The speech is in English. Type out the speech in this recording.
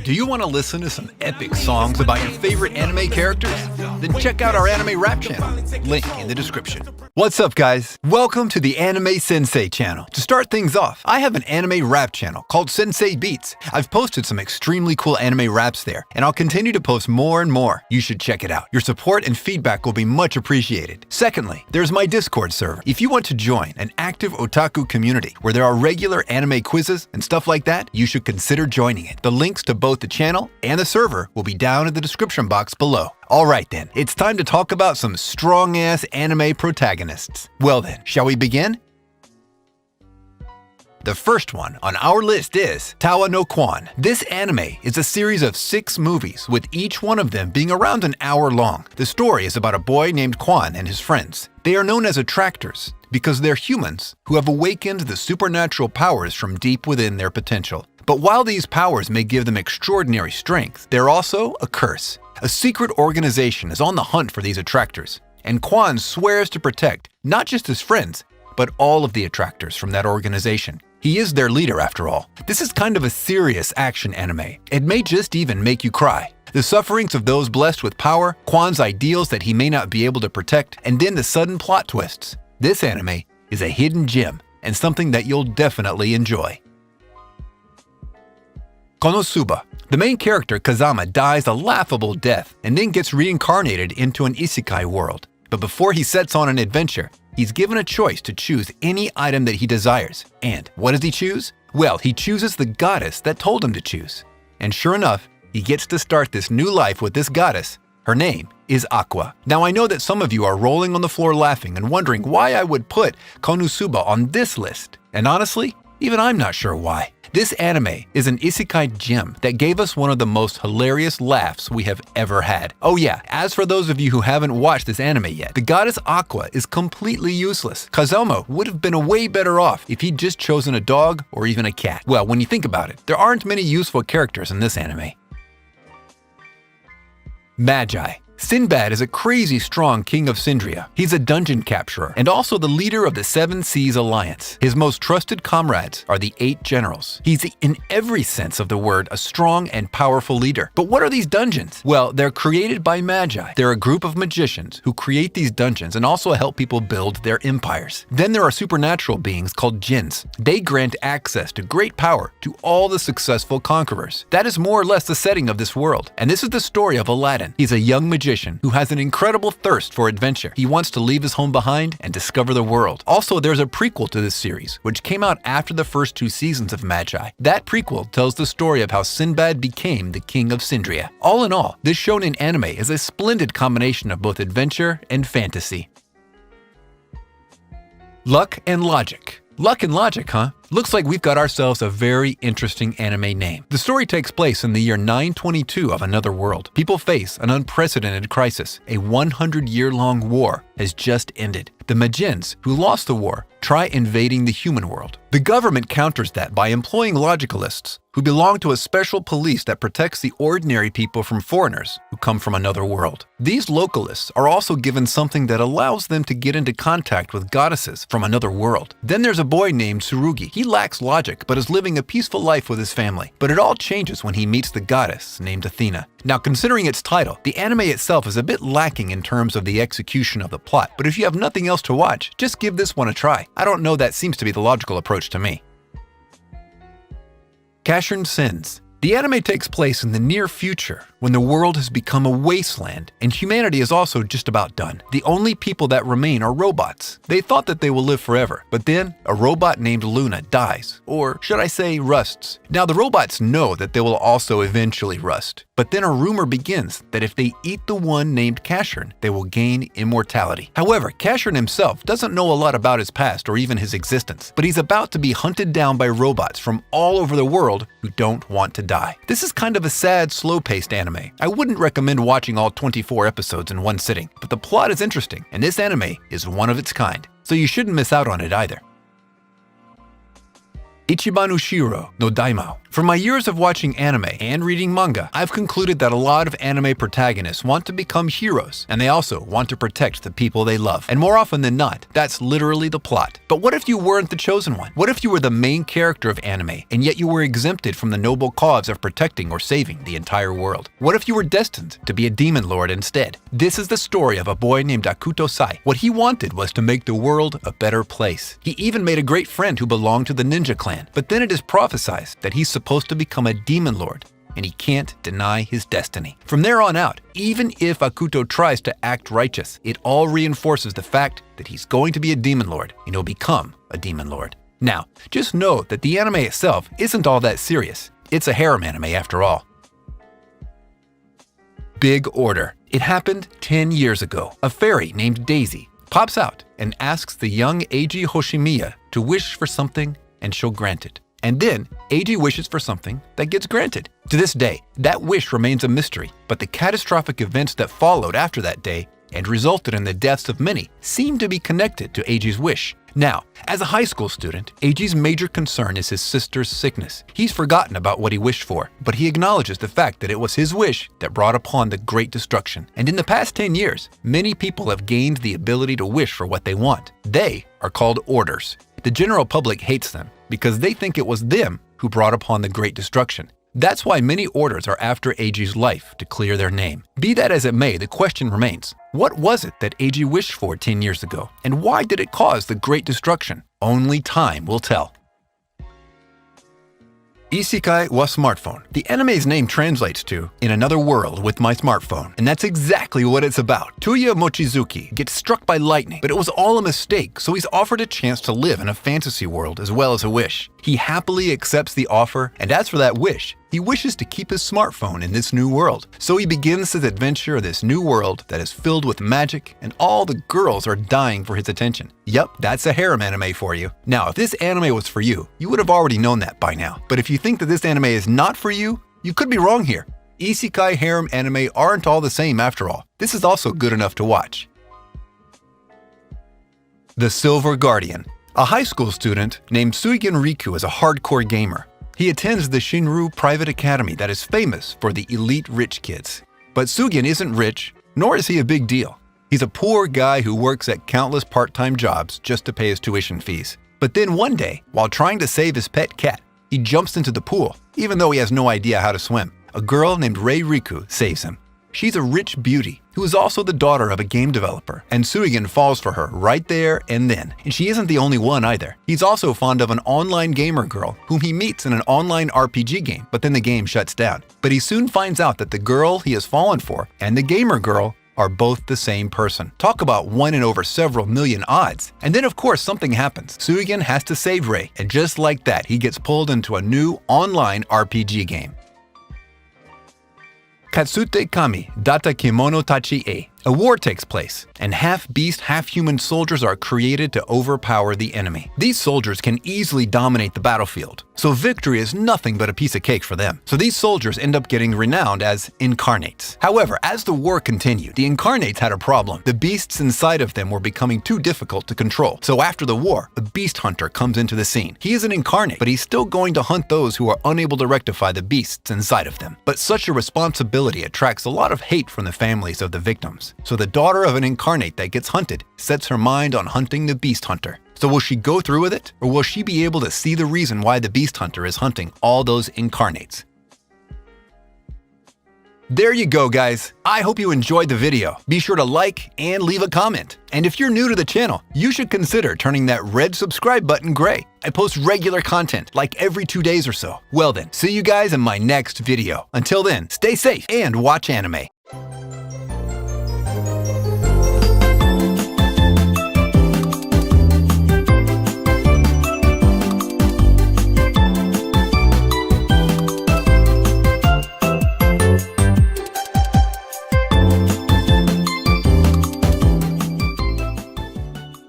Do you want to listen to some epic songs about your favorite anime characters? Then check out our anime rap channel, link in the description. What's up guys? Welcome to the Anime Sensei channel. To start things off, I have an anime rap channel called Sensei Beats. I've posted some extremely cool anime raps there, and I'll continue to post more and more. You should check it out. Your support and feedback will be much appreciated. Secondly, there's my Discord server. If you want to join an active otaku community where there are regular anime quizzes and stuff like that, you should consider joining it. The links to both the channel and the server will be down in the description box below. Alright then, it's time to talk about some strong-ass anime protagonists. Well then, shall we begin? The first one on our list is Tawa no Kwan. This anime is a series of 6 movies, with each one of them being around an hour long. The story is about a boy named Kwan and his friends. They are known as attractors because they're humans who have awakened the supernatural powers from deep within their potential. But while these powers may give them extraordinary strength, they're also a curse. A secret organization is on the hunt for these attractors, and Kwan swears to protect not just his friends, but all of the attractors from that organization. He is their leader after all. This is kind of a serious action anime. It may just even make you cry. The sufferings of those blessed with power, Kwan's ideals that he may not be able to protect, and then the sudden plot twists. This anime is a hidden gem and something that you'll definitely enjoy. Konosuba. The main character, Kazama, dies a laughable death and then gets reincarnated into an isekai world. But before he sets on an adventure, he's given a choice to choose any item that he desires. And what does he choose? Well, he chooses the goddess that told him to choose. And sure enough, he gets to start this new life with this goddess. Her name is Aqua. Now I know that some of you are rolling on the floor laughing and wondering why I would put Konosuba on this list. And honestly, even I'm not sure why. This anime is an isekai gem that gave us one of the most hilarious laughs we have ever had. Oh yeah, as for those of you who haven't watched this anime yet, the goddess Aqua is completely useless. Kazama would have been way better off if he'd just chosen a dog or even a cat. Well, when you think about it, there aren't many useful characters in this anime. Magi. Sinbad is a crazy strong king of Sindria. He's a dungeon capturer and also the leader of the Seven Seas Alliance. His most trusted comrades are the 8 generals. He's in every sense of the word a strong and powerful leader. But what are these dungeons? Well, they're created by Magi. They're a group of magicians who create these dungeons and also help people build their empires. Then there are supernatural beings called jinns. They grant access to great power to all the successful conquerors. That is more or less the setting of this world. And this is the story of Aladdin. He's a young magician who has an incredible thirst for adventure. He wants to leave his home behind and discover the world. Also, there's a prequel to this series, which came out after the first 2 seasons of Magi. That prequel tells the story of how Sinbad became the king of Sindria. All in all, this shonen anime is a splendid combination of both adventure and fantasy. Luck and Logic. Luck and Logic, huh? Looks like we've got ourselves a very interesting anime name. The story takes place in the year 922 of another world. People face an unprecedented crisis. A 100-year-long war has just ended. The Magians, who lost the war, try invading the human world. The government counters that by employing logicalists, who belong to a special police that protects the ordinary people from foreigners who come from another world. These localists are also given something that allows them to get into contact with goddesses from another world. Then there's a boy named Tsurugi. He lacks logic, but is living a peaceful life with his family. But it all changes when he meets the goddess named Athena. Now, considering its title, the anime itself is a bit lacking in terms of the execution of the plot, but if you have nothing else to watch, just give this one a try. I don't know, that seems to be the logical approach to me. Casshern Sins. The anime takes place in the near future, when the world has become a wasteland and humanity is also just about done. The only people that remain are robots. They thought that they will live forever, but then a robot named Luna dies, or should I say rusts. Now the robots know that they will also eventually rust, but then a rumor begins that if they eat the one named Casshern, they will gain immortality. However, Casshern himself doesn't know a lot about his past or even his existence, but he's about to be hunted down by robots from all over the world who don't want to die. This is kind of a sad, slow-paced anime. I wouldn't recommend watching all 24 episodes in one sitting, but the plot is interesting, and this anime is one of its kind, so you shouldn't miss out on it either. Ichiban Ushiro no Daimao. From my years of watching anime and reading manga, I've concluded that a lot of anime protagonists want to become heroes, and they also want to protect the people they love. And more often than not, that's literally the plot. But what if you weren't the chosen one? What if you were the main character of anime, and yet you were exempted from the noble cause of protecting or saving the entire world? What if you were destined to be a demon lord instead? This is the story of a boy named Akuto Sai. What he wanted was to make the world a better place. He even made a great friend who belonged to the ninja clan. But then it is prophesied that he's supposed to become a demon lord, and he can't deny his destiny. From there on out, even if Akuto tries to act righteous, it all reinforces the fact that he's going to be a demon lord, and he'll become a demon lord. Now, just know that the anime itself isn't all that serious. It's a harem anime after all. Big Order. It happened 10 years ago. A fairy named Daisy pops out and asks the young Eiji Hoshimiya to wish for something, and she'll grant it. And then, Eiji wishes for something that gets granted. To this day, that wish remains a mystery, but the catastrophic events that followed after that day and resulted in the deaths of many seem to be connected to Eiji's wish. Now, as a high school student, Eiji's major concern is his sister's sickness. He's forgotten about what he wished for, but he acknowledges the fact that it was his wish that brought upon the Great Destruction. And in the past 10 years, many people have gained the ability to wish for what they want. They are called orders. The general public hates them because they think it was them who brought upon the Great Destruction. That's why many orders are after Eiji's life to clear their name. Be that as it may, the question remains, what was it that Eiji wished for 10 years ago, and why did it cause the Great Destruction? Only time will tell. Isekai wa Smartphone. The anime's name translates to In Another World with My Smartphone, and that's exactly what it's about. Tuya Mochizuki gets struck by lightning, but it was all a mistake, so he's offered a chance to live in a fantasy world as well as a wish. He happily accepts the offer, and as for that wish, he wishes to keep his smartphone in this new world. So he begins his adventure of this new world that is filled with magic, and all the girls are dying for his attention. Yep, that's a harem anime for you. Now, if this anime was for you, you would have already known that by now. But if you think that this anime is not for you, you could be wrong here. Isekai harem anime aren't all the same after all. This is also good enough to watch. The Silver Guardian. A high school student named Suigen Riku is a hardcore gamer. He attends the Shinru Private Academy that is famous for the elite rich kids. But Suigen isn't rich, nor is he a big deal. He's a poor guy who works at countless part-time jobs just to pay his tuition fees. But then one day, while trying to save his pet cat, he jumps into the pool, even though he has no idea how to swim. A girl named Rei Riku saves him. She's a rich beauty who is also the daughter of a game developer, and Suigen falls for her right there and then. And she isn't the only one either. He's also fond of an online gamer girl whom he meets in an online RPG game, but then the game shuts down. But he soon finds out that the girl he has fallen for and the gamer girl are both the same person. Talk about 1 in over several million odds. And then of course something happens. Suigen has to save Rei, and just like that, he gets pulled into a new online RPG game. Katsute Kami Data Kimono Tachi E. A war takes place, and half-beast, half-human soldiers are created to overpower the enemy. These soldiers can easily dominate the battlefield, so victory is nothing but a piece of cake for them. So these soldiers end up getting renowned as incarnates. However, as the war continued, the incarnates had a problem. The beasts inside of them were becoming too difficult to control. So after the war, a beast hunter comes into the scene. He is an incarnate, but he's still going to hunt those who are unable to rectify the beasts inside of them. But such a responsibility attracts a lot of hate from the families of the victims. So the daughter of an incarnate that gets hunted sets her mind on hunting the beast hunter. So will she go through with it, or will she be able to see the reason why the beast hunter is hunting all those incarnates? There you go, guys. I hope you enjoyed the video. Be sure to like and leave a comment. And if you're new to the channel, you should consider turning that red subscribe button gray. I post regular content, like every 2 days or so. Well then, see you guys in my next video. Until then, stay safe and watch anime.